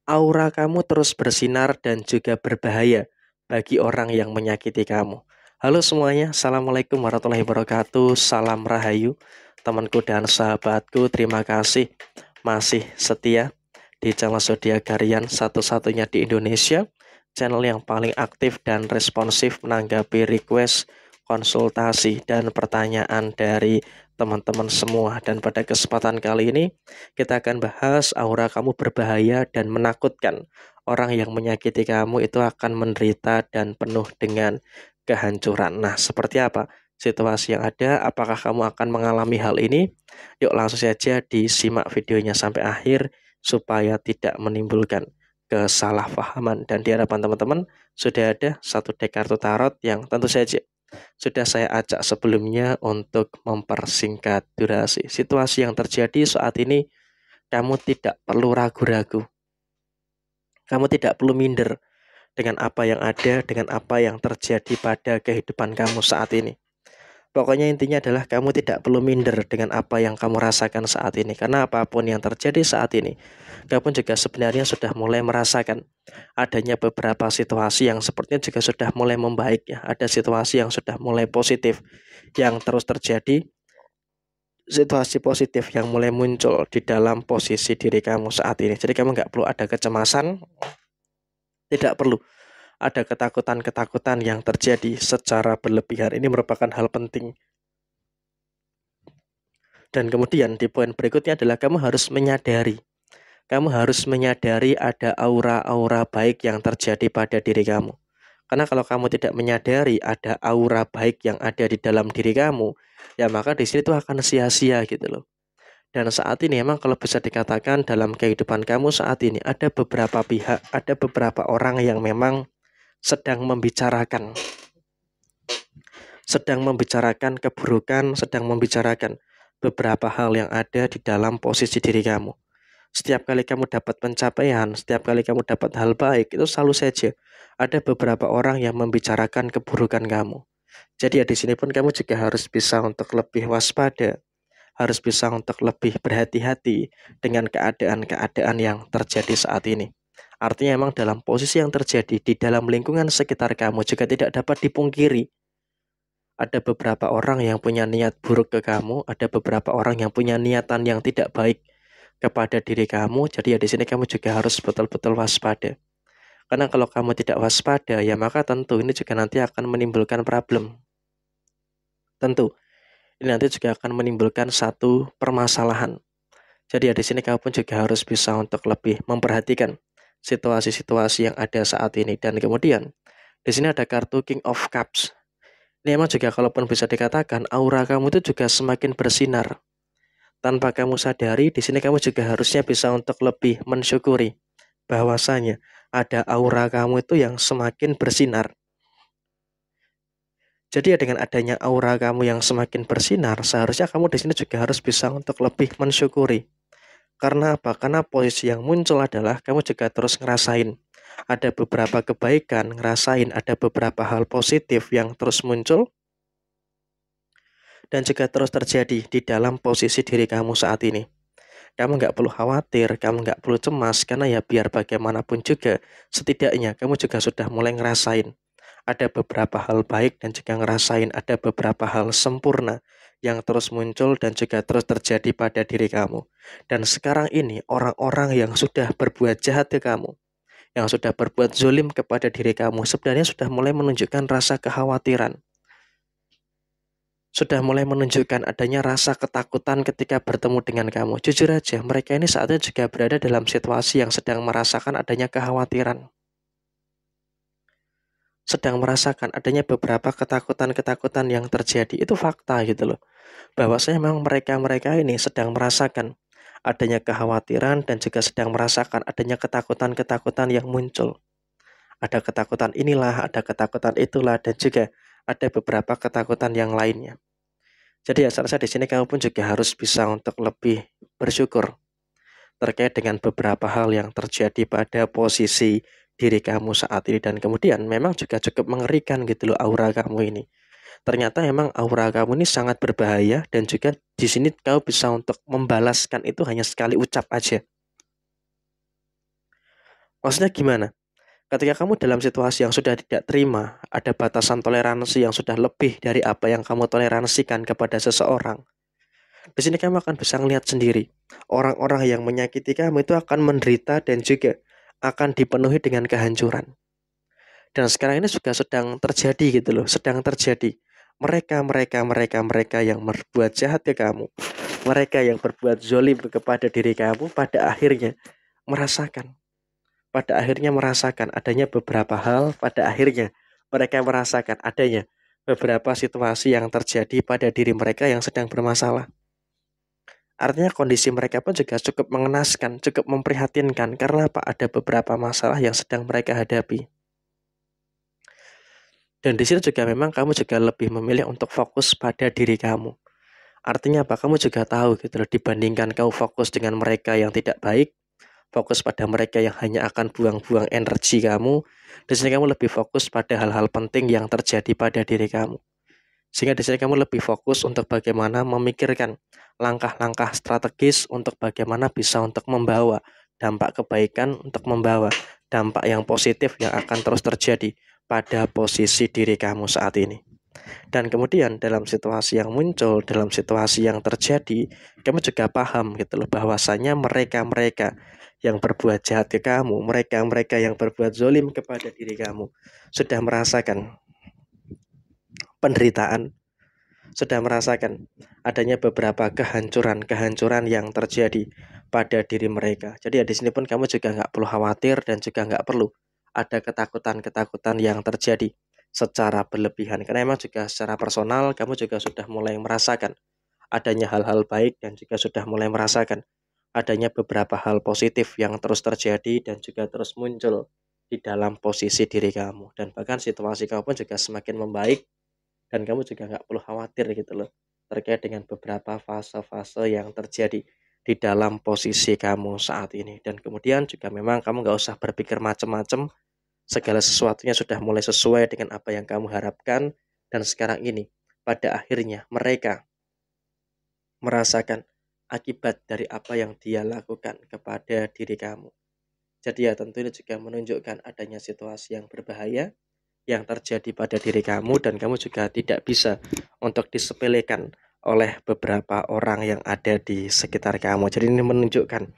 Aura kamu terus bersinar dan juga berbahaya bagi orang yang menyakiti kamu. Halo semuanya, Assalamualaikum warahmatullahi wabarakatuh. Salam Rahayu, temanku dan sahabatku. Terima kasih masih setia di channel Zodiak Harian satu-satunya di Indonesia, channel yang paling aktif dan responsif menanggapi request, konsultasi, dan pertanyaan dari teman-teman semua. Dan pada kesempatan kali ini kita akan bahas aura kamu berbahaya dan menakutkan. Orang yang menyakiti kamu itu akan menderita dan penuh dengan kehancuran. Nah, seperti apa situasi yang ada? Apakah kamu akan mengalami hal ini? Yuk langsung saja disimak videonya sampai akhir supaya tidak menimbulkan kesalahpahaman. Dan di hadapan teman-teman sudah ada satu deck kartu tarot yang tentu saja sudah saya acak sebelumnya untuk mempersingkat durasi. Situasi yang terjadi saat ini, kamu tidak perlu ragu-ragu. Kamu tidak perlu minder dengan apa yang ada, dengan apa yang terjadi pada kehidupan kamu saat ini. Pokoknya intinya adalah kamu tidak perlu minder dengan apa yang kamu rasakan saat ini. Karena apapun yang terjadi saat ini, kamu juga sebenarnya sudah mulai merasakan adanya beberapa situasi yang sepertinya juga sudah mulai membaik ya. Ada situasi yang sudah mulai positif yang terus terjadi, situasi positif yang mulai muncul di dalam posisi diri kamu saat ini. Jadi kamu nggak perlu ada kecemasan, tidak perlu ada ketakutan-ketakutan yang terjadi secara berlebihan. Ini merupakan hal penting. Dan kemudian di poin berikutnya adalah kamu harus menyadari. Kamu harus menyadari ada aura-aura baik yang terjadi pada diri kamu. Karena kalau kamu tidak menyadari ada aura baik yang ada di dalam diri kamu, ya maka di sini tuh akan sia-sia gitu loh. Dan saat ini memang kalau bisa dikatakan dalam kehidupan kamu saat ini ada beberapa pihak, ada beberapa orang yang memang sedang membicarakan keburukan, sedang membicarakan beberapa hal yang ada di dalam posisi diri kamu. Setiap kali kamu dapat pencapaian, setiap kali kamu dapat hal baik, itu selalu saja ada beberapa orang yang membicarakan keburukan kamu. Jadi ya di sini pun kamu juga harus bisa untuk lebih waspada, harus bisa untuk lebih berhati-hati dengan keadaan-keadaan yang terjadi saat ini. Artinya memang dalam posisi yang terjadi di dalam lingkungan sekitar kamu juga tidak dapat dipungkiri. Ada beberapa orang yang punya niat buruk ke kamu, ada beberapa orang yang punya niatan yang tidak baik kepada diri kamu. Jadi ya di sini kamu juga harus betul-betul waspada. Karena kalau kamu tidak waspada, ya maka tentu ini juga nanti akan menimbulkan problem. Tentu, ini nanti juga akan menimbulkan satu permasalahan. Jadi ya di sini kamu pun juga harus bisa untuk lebih memperhatikan situasi-situasi yang ada saat ini. Dan kemudian di sini ada kartu King of Cups. Ini emang juga kalaupun bisa dikatakan aura kamu itu juga semakin bersinar. Tanpa kamu sadari, di sini kamu juga harusnya bisa untuk lebih mensyukuri bahwasanya ada aura kamu itu yang semakin bersinar. Jadi ya dengan adanya aura kamu yang semakin bersinar, seharusnya kamu di sini juga harus bisa untuk lebih mensyukuri. Karena apa? Karena posisi yang muncul adalah kamu juga terus ngerasain ada beberapa kebaikan, ngerasain ada beberapa hal positif yang terus muncul dan juga terus terjadi di dalam posisi diri kamu saat ini. Kamu nggak perlu khawatir, kamu nggak perlu cemas, karena ya biar bagaimanapun juga, setidaknya kamu juga sudah mulai ngerasain ada beberapa hal baik dan juga ngerasain ada beberapa hal sempurna yang terus muncul dan juga terus terjadi pada diri kamu. Dan sekarang ini orang-orang yang sudah berbuat jahat ke kamu, yang sudah berbuat zolim kepada diri kamu, sebenarnya sudah mulai menunjukkan rasa kekhawatiran, sudah mulai menunjukkan adanya rasa ketakutan ketika bertemu dengan kamu. Jujur aja, mereka ini saatnya juga berada dalam situasi yang sedang merasakan adanya kekhawatiran, sedang merasakan adanya beberapa ketakutan-ketakutan yang terjadi. Itu fakta gitu loh. Bahwasanya memang mereka-mereka ini sedang merasakan adanya kekhawatiran dan juga sedang merasakan adanya ketakutan-ketakutan yang muncul. Ada ketakutan inilah, ada ketakutan itulah, dan juga ada beberapa ketakutan yang lainnya. Jadi ya saya di sini kamu pun juga harus bisa untuk lebih bersyukur terkait dengan beberapa hal yang terjadi pada posisi diri kamu saat ini. Dan kemudian memang juga cukup mengerikan gitu loh aura kamu ini. Ternyata memang aura kamu ini sangat berbahaya dan juga di sini kau bisa untuk membalaskan itu hanya sekali ucap aja. Maksudnya gimana? Ketika kamu dalam situasi yang sudah tidak terima, ada batasan toleransi yang sudah lebih dari apa yang kamu toleransikan kepada seseorang. Di sini kamu akan bisa melihat sendiri, orang-orang yang menyakiti kamu itu akan menderita dan juga akan dipenuhi dengan kehancuran. Dan sekarang ini juga sedang terjadi gitu loh, sedang terjadi. Mereka yang berbuat jahat ke kamu, mereka yang berbuat zolim kepada diri kamu, merasakan, pada akhirnya merasakan adanya beberapa hal, pada akhirnya mereka merasakan adanya beberapa situasi yang terjadi pada diri mereka yang sedang bermasalah. Artinya kondisi mereka pun juga cukup mengenaskan, cukup memprihatinkan karena apa? Ada beberapa masalah yang sedang mereka hadapi. Dan di situ juga memang kamu juga lebih memilih untuk fokus pada diri kamu. Artinya apa? Kamu juga tahu gitu loh, dibandingkan kamu fokus dengan mereka yang tidak baik, fokus pada mereka yang hanya akan buang-buang energi kamu, di sini kamu lebih fokus pada hal-hal penting yang terjadi pada diri kamu. Sehingga di sini kamu lebih fokus untuk bagaimana memikirkan langkah-langkah strategis untuk bagaimana bisa untuk membawa dampak kebaikan, untuk membawa dampak yang positif yang akan terus terjadi pada posisi diri kamu saat ini. Dan kemudian dalam situasi yang muncul, dalam situasi yang terjadi, kamu juga paham gitu loh bahwasanya mereka-mereka yang berbuat jahat ke kamu, mereka-mereka yang berbuat zolim kepada diri kamu sudah merasakan penderitaan, sudah merasakan adanya beberapa kehancuran-kehancuran yang terjadi pada diri mereka. Jadi ya di sini pun kamu juga nggak perlu khawatir dan juga nggak perlu ada ketakutan-ketakutan yang terjadi secara berlebihan. Karena memang juga secara personal kamu juga sudah mulai merasakan adanya hal-hal baik dan juga sudah mulai merasakan adanya beberapa hal positif yang terus terjadi dan juga terus muncul di dalam posisi diri kamu. Dan bahkan situasi kamu pun juga semakin membaik dan kamu juga nggak perlu khawatir gitu loh terkait dengan beberapa fase-fase yang terjadi di dalam posisi kamu saat ini. Dan kemudian juga memang kamu nggak usah berpikir macam-macam, segala sesuatunya sudah mulai sesuai dengan apa yang kamu harapkan. Dan sekarang ini pada akhirnya mereka merasakan akibat dari apa yang dia lakukan kepada diri kamu. Jadi ya tentu ini juga menunjukkan adanya situasi yang berbahaya yang terjadi pada diri kamu dan kamu juga tidak bisa untuk disepelekan oleh beberapa orang yang ada di sekitar kamu. Jadi ini menunjukkan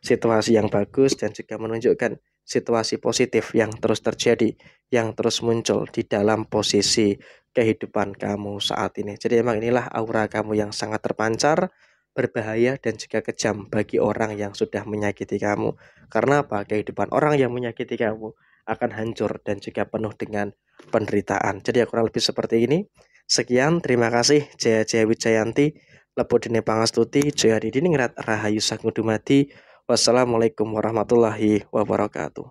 situasi yang bagus dan juga menunjukkan situasi positif yang terus terjadi, yang terus muncul di dalam posisi kehidupan kamu saat ini. Jadi emang inilah aura kamu yang sangat terpancar, berbahaya dan juga kejam bagi orang yang sudah menyakiti kamu. Karena apa? Kehidupan orang yang menyakiti kamu akan hancur dan juga penuh dengan penderitaan. Jadi kurang lebih seperti ini. Sekian, terima kasih. Jaya Jaya Wijayanti, Lepo Dene Pangastuti, Jaya Didiningrat, Rahayu Sagudumadi. Wassalamualaikum warahmatullahi wabarakatuh.